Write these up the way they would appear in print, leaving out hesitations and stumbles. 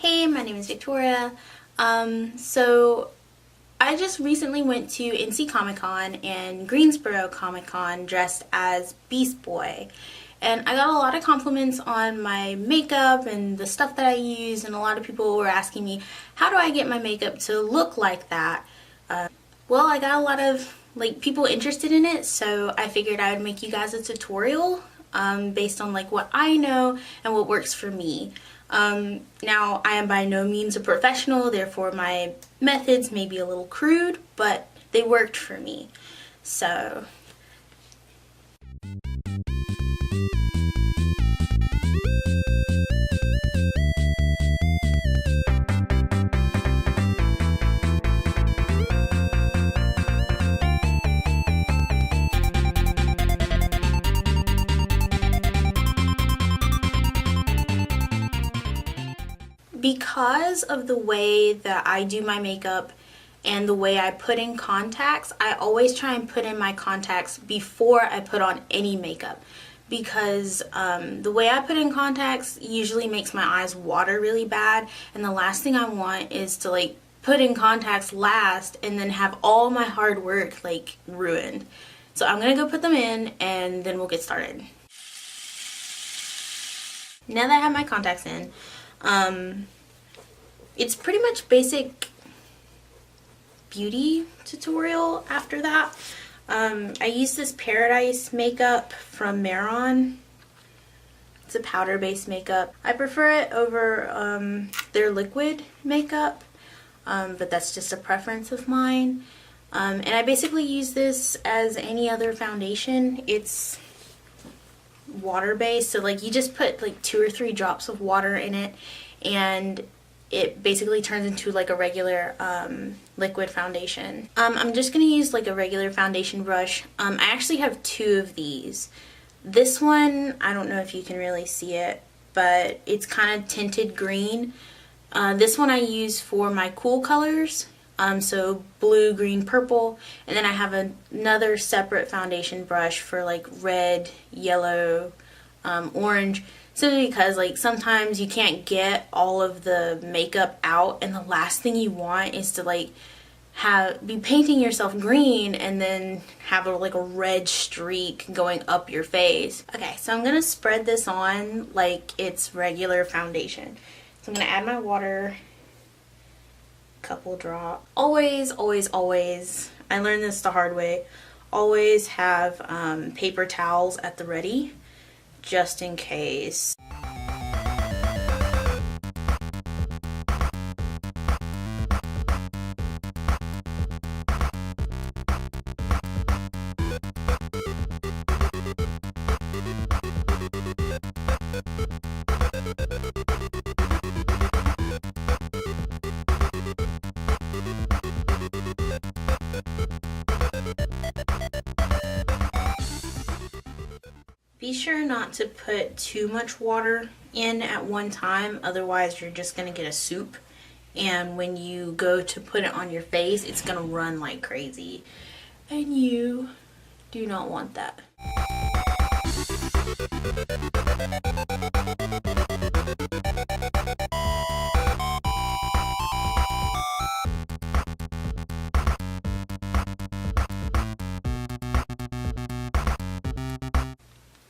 Hey, my name is Victoria. So I just recently went to NCComic and Greensboro Comic Con dressed as Beast Boy. And I got a lot of compliments on my makeup and the stuff that I use, and a lot of people were asking me, how do I get my makeup to look like that? Well, I got a lot of people interested in it, so I figured I would make you guys a tutorial based on what I know and what works for me. Now, I am by no means a professional, therefore my methods may be a little crude, but they worked for me. So because of the way that I do my makeup and the way I put in contacts, I always try and put in my contacts before I put on any makeup, because the way I put in contacts usually makes my eyes water really bad, and the last thing I want is to put in contacts last and then have all my hard work ruined. So I'm gonna go put them in and then we'll get started. Now that I have my contacts in, it's pretty much basic beauty tutorial after that. I use this Paradise makeup from Mehron. It's a powder-based makeup. I prefer it over their liquid makeup, but that's just a preference of mine. And I basically use this as any other foundation. It's water-based, so you just put 2 or 3 drops of water in it, and it basically turns into a regular liquid foundation. I'm just going to use a regular foundation brush. I actually have 2 of these. This one, I don't know if you can really see it, but it's kind of tinted green. This one I use for my cool colors, so blue, green, purple, and then I have another separate foundation brush for red, yellow, orange. Simply because sometimes you can't get all of the makeup out, and the last thing you want is to be painting yourself green and then have a red streak going up your face. Okay, so I'm gonna spread this on like it's regular foundation. So I'm gonna add my water, couple drops. Always, I learned this the hard way, always have paper towels at the ready, just in case. Be sure not to put too much water in at one time, otherwise you're just going to get a soup, and when you go to put it on your face, it's going to run like crazy, and you do not want that.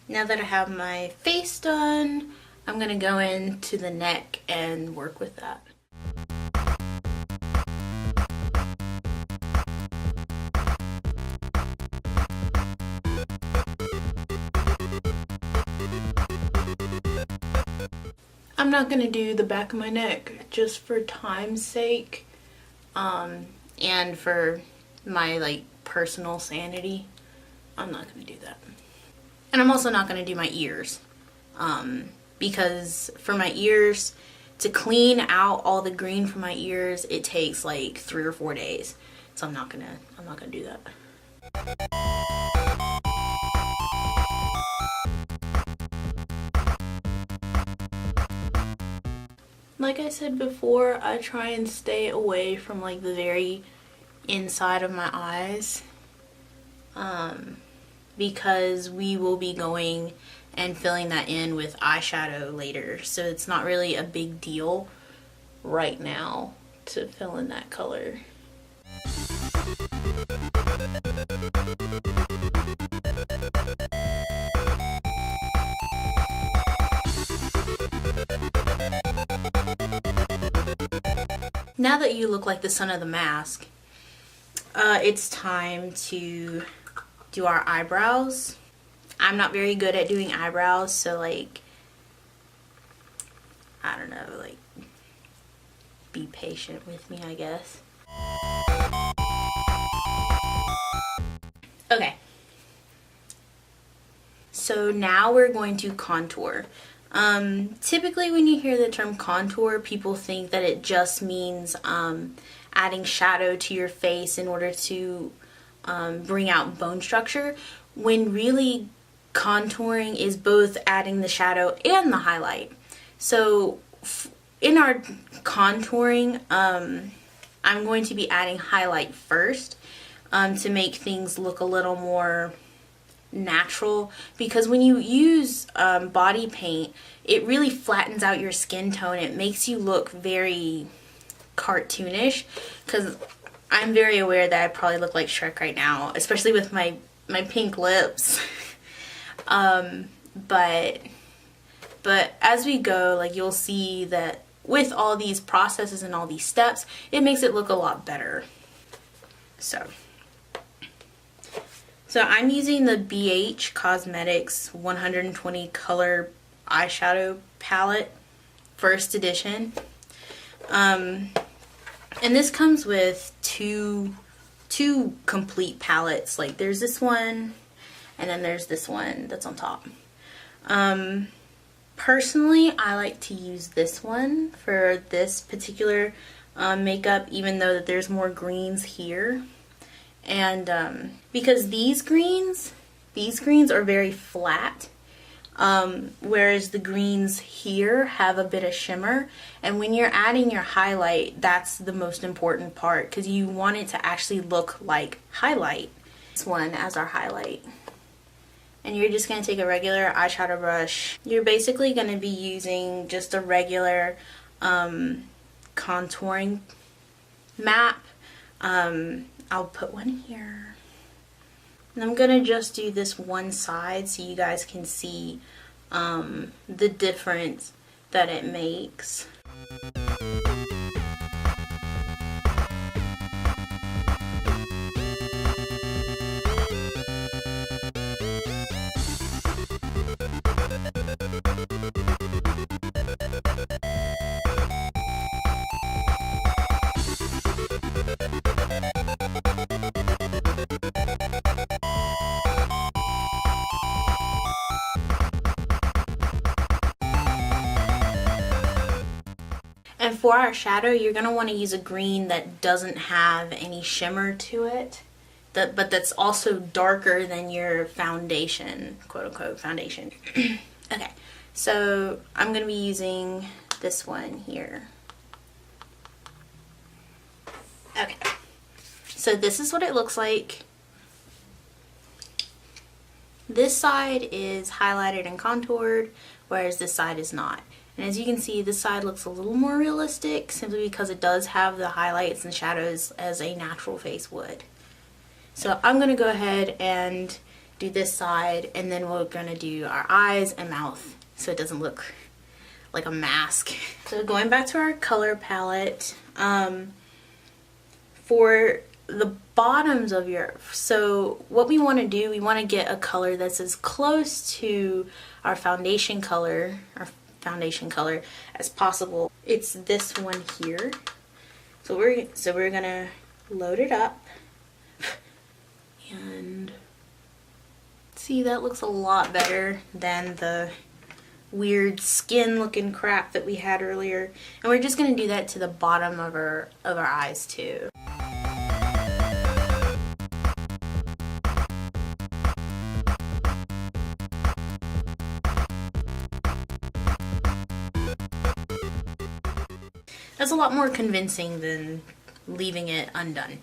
Now that I have my face done, I'm going to go into the neck and work with that. I'm not going to do the back of my neck just for time's sake, and for my personal sanity. I'm not going to do that. And I'm also not going to do my ears, because for my ears, to clean out all the green from my ears, it takes 3 or 4 days. So I'm not gonna do that. Like I said before, I try and stay away from the very inside of my eyes. Because we will be going and filling that in with eyeshadow later, so it's not really a big deal right now to fill in that color. Now that you look like the son of the mask, it's time to do our eyebrows. I'm not very good at doing eyebrows, so like, I don't know, like, be patient with me, I guess. Okay. So now we're going to contour. Typically when you hear the term contour, people think that it just means adding shadow to your face in order to bring out bone structure, when really contouring is both adding the shadow and the highlight. So in our contouring, I'm going to be adding highlight first to make things look a little more natural, because when you use body paint, it really flattens out your skin tone. It makes you look very cartoonish, because I'm very aware that I probably look like Shrek right now, especially with my pink lips. But as we go, like, you'll see that with all these processes and all these steps, it makes it look a lot better. So I'm using the BHCosmetics 120 color eyeshadow palette, first edition. And this comes with two complete palettes. Like, there's this one, and then there's this one that's on top. Personally, I like to use this one for this particular makeup, even though that there's more greens here. And because these greens are very flat, whereas the greens here have a bit of shimmer. And when you're adding your highlight, that's the most important part, because you want it to actually look like highlight. This one as our highlight. And you're just going to take a regular eyeshadow brush. You're basically going to be using just a regular contouring map. I'll put one here. And I'm going to just do this one side so you guys can see the difference that it makes. And for our shadow, you're going to want to use a green that doesn't have any shimmer to it, but that's also darker than your foundation, quote-unquote foundation. Okay, so I'm going to be using this one here. Okay, so this is what it looks like. This side is highlighted and contoured, whereas this side is not. And as you can see, this side looks a little more realistic, simply because it does have the highlights and shadows as a natural face would. So I'm going to go ahead and do this side, and then we're going to do our eyes and mouth so it doesn't look like a mask. So going back to our color palette, for the bottoms of your, so what we want to do, we want to get a color that's as close to our foundation color as possible. It's this one here. So we're gonna load it up, and see, that looks a lot better than the weird skin looking crap that we had earlier. And we're just gonna do that to the bottom of our eyes too. That's a lot more convincing than leaving it undone.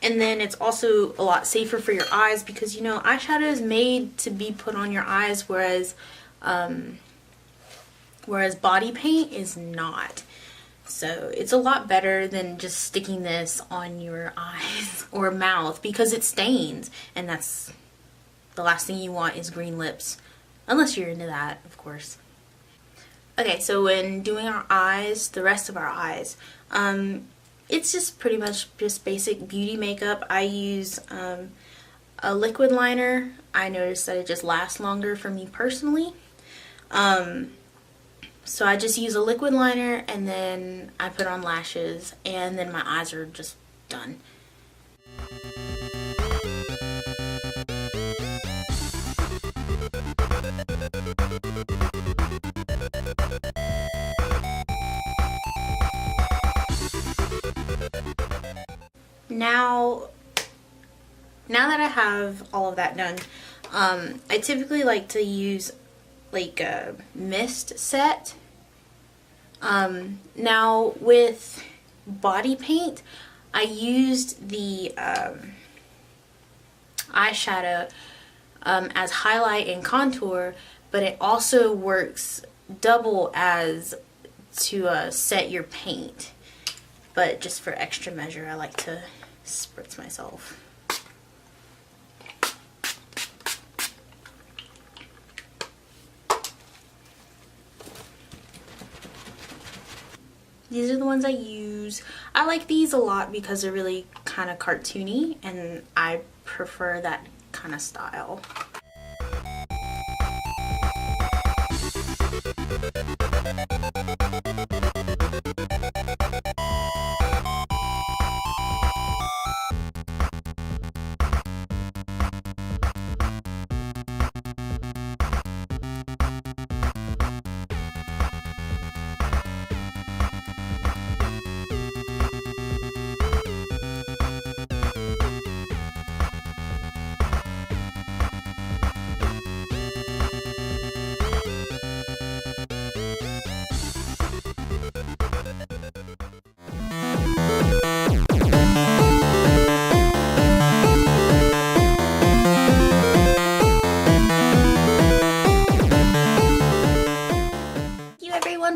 And then it's also a lot safer for your eyes, because, you know, eyeshadow is made to be put on your eyes, whereas whereas body paint is not. So it's a lot better than just sticking this on your eyes or mouth because it stains, and that's the last thing you want is green lips, unless you're into that, of course. Okay, so when doing our eyes, the rest of our eyes, it's just pretty much just basic beauty makeup. I use a liquid liner. I noticed that it just lasts longer for me personally. So I just use a liquid liner and then I put on lashes and then my eyes are just done. Now that I have all of that done, I typically like to use like a mist set. Now with body paint, I used the eyeshadow as highlight and contour, but it also works double as to set your paint. But just for extra measure, I like to spritz myself. These are the ones I use. I like these a lot because they're really kind of cartoony and I prefer that kind of style.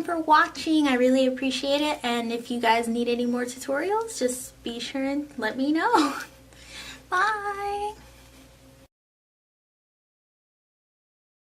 For watching. I really appreciate it, and if you guys need any more tutorials, just be sure and let me know. Bye!